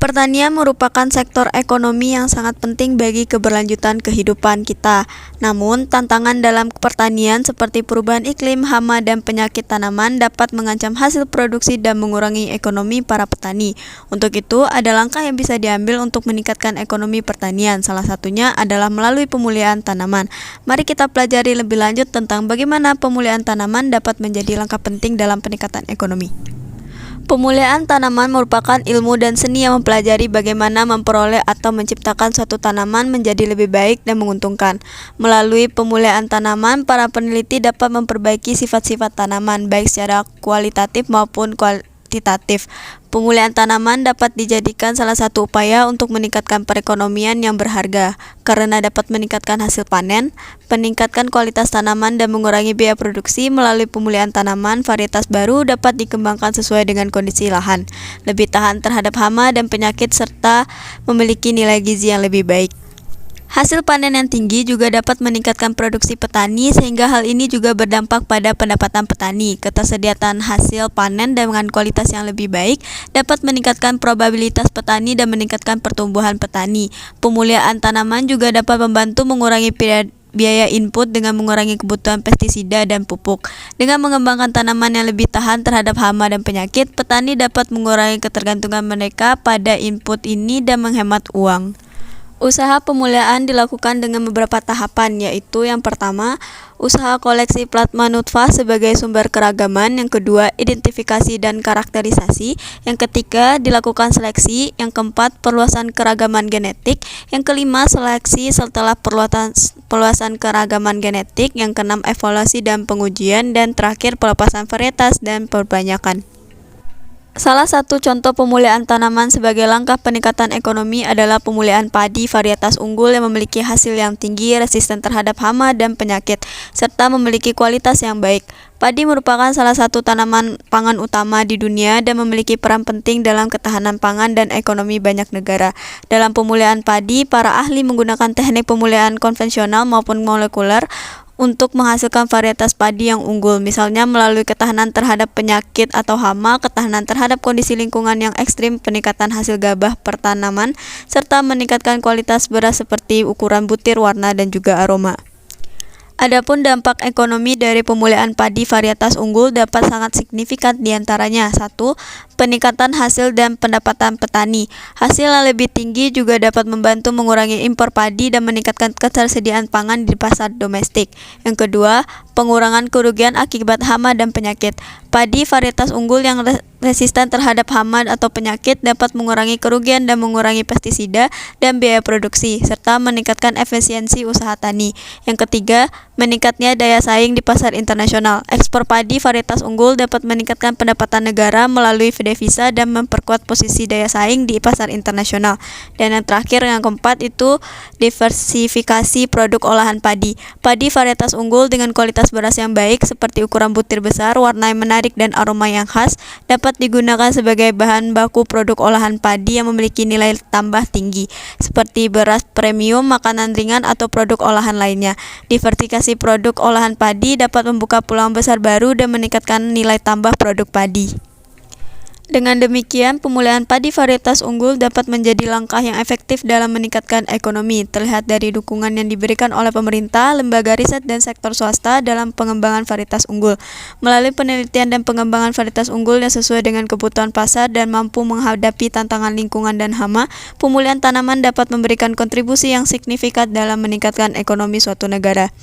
Pertanian merupakan sektor ekonomi yang sangat penting bagi keberlanjutan kehidupan kita. Namun, tantangan dalam pertanian seperti perubahan iklim, hama, dan penyakit tanaman dapat mengancam hasil produksi dan mengurangi ekonomi para petani. Untuk itu, ada langkah yang bisa diambil untuk meningkatkan ekonomi pertanian. Salah satunya adalah melalui pemulihan tanaman. Mari kita pelajari lebih lanjut tentang bagaimana pemulihan tanaman dapat menjadi langkah penting dalam peningkatan ekonomi. Pemulihan tanaman merupakan ilmu dan seni yang mempelajari bagaimana memperoleh atau menciptakan suatu tanaman menjadi lebih baik dan menguntungkan. Melalui pemulihan tanaman, para peneliti dapat memperbaiki sifat-sifat tanaman, baik secara kualitatif maupun kuantitatif. Pemulihan tanaman dapat dijadikan salah satu upaya untuk meningkatkan perekonomian yang berharga, karena dapat meningkatkan hasil panen, meningkatkan kualitas tanaman, dan mengurangi biaya produksi. Melalui pemulihan tanaman, varietas baru dapat dikembangkan sesuai dengan kondisi lahan, lebih tahan terhadap hama dan penyakit, serta memiliki nilai gizi yang lebih baik. Hasil panen yang tinggi juga dapat meningkatkan produksi petani, sehingga hal ini juga berdampak pada pendapatan petani. Ketersediaan hasil panen dengan kualitas yang lebih baik dapat meningkatkan probabilitas petani dan meningkatkan pertumbuhan petani. Pemulihan tanaman juga dapat membantu mengurangi biaya input dengan mengurangi kebutuhan pestisida dan pupuk. Dengan mengembangkan tanaman yang lebih tahan terhadap hama dan penyakit, petani dapat mengurangi ketergantungan mereka pada input ini dan menghemat uang. Usaha pemulihan dilakukan dengan beberapa tahapan, yaitu yang pertama, usaha koleksi plasma nutfah sebagai sumber keragaman. Yang kedua, identifikasi dan karakterisasi. Yang ketiga, dilakukan seleksi. Yang keempat, perluasan keragaman genetik. Yang kelima, seleksi setelah perluasan keragaman genetik. Yang keenam, evaluasi dan pengujian. Dan terakhir, pelepasan varietas dan perbanyakan. Salah satu contoh pemulihan tanaman sebagai langkah peningkatan ekonomi adalah pemulihan padi varietas unggul yang memiliki hasil yang tinggi, resisten terhadap hama dan penyakit, serta memiliki kualitas yang baik. Padi merupakan salah satu tanaman pangan utama di dunia dan memiliki peran penting dalam ketahanan pangan dan ekonomi banyak negara. Dalam pemulihan padi, para ahli menggunakan teknik pemulihan konvensional maupun molekuler untuk menghasilkan varietas padi yang unggul, misalnya melalui ketahanan terhadap penyakit atau hama, ketahanan terhadap kondisi lingkungan yang ekstrim, peningkatan hasil gabah per tanaman, serta meningkatkan kualitas beras seperti ukuran butir, warna, dan juga aroma. Adapun dampak ekonomi dari pemulihan padi varietas unggul dapat sangat signifikan, diantaranya 1. Peningkatan hasil dan pendapatan petani. Hasil yang lebih tinggi juga dapat membantu mengurangi impor padi dan meningkatkan ketersediaan pangan di pasar domestik. Yang kedua, pengurangan kerugian akibat hama dan penyakit. Padi varietas unggul yang resisten terhadap hama atau penyakit dapat mengurangi kerugian dan mengurangi pestisida dan biaya produksi, serta meningkatkan efisiensi usaha tani. Yang ketiga, meningkatnya daya saing di pasar internasional. Ekspor padi varietas unggul dapat meningkatkan pendapatan negara melalui devisa dan memperkuat posisi daya saing di pasar internasional. Dan yang terakhir, yang keempat, itu diversifikasi produk olahan padi. Padi varietas unggul dengan kualitas beras yang baik seperti ukuran butir besar, warna yang menarik, dan aroma yang khas dapat digunakan sebagai bahan baku produk olahan padi yang memiliki nilai tambah tinggi, seperti beras premium, makanan ringan, atau produk olahan lainnya. Diversifikasi produk olahan padi dapat membuka peluang besar baru dan meningkatkan nilai tambah produk padi. Dengan demikian, pemulihan padi varietas unggul dapat menjadi langkah yang efektif dalam meningkatkan ekonomi, terlihat dari dukungan yang diberikan oleh pemerintah, lembaga riset, dan sektor swasta dalam pengembangan varietas unggul. Melalui penelitian dan pengembangan varietas unggul yang sesuai dengan kebutuhan pasar dan mampu menghadapi tantangan lingkungan dan hama, pemulihan tanaman dapat memberikan kontribusi yang signifikan dalam meningkatkan ekonomi suatu negara.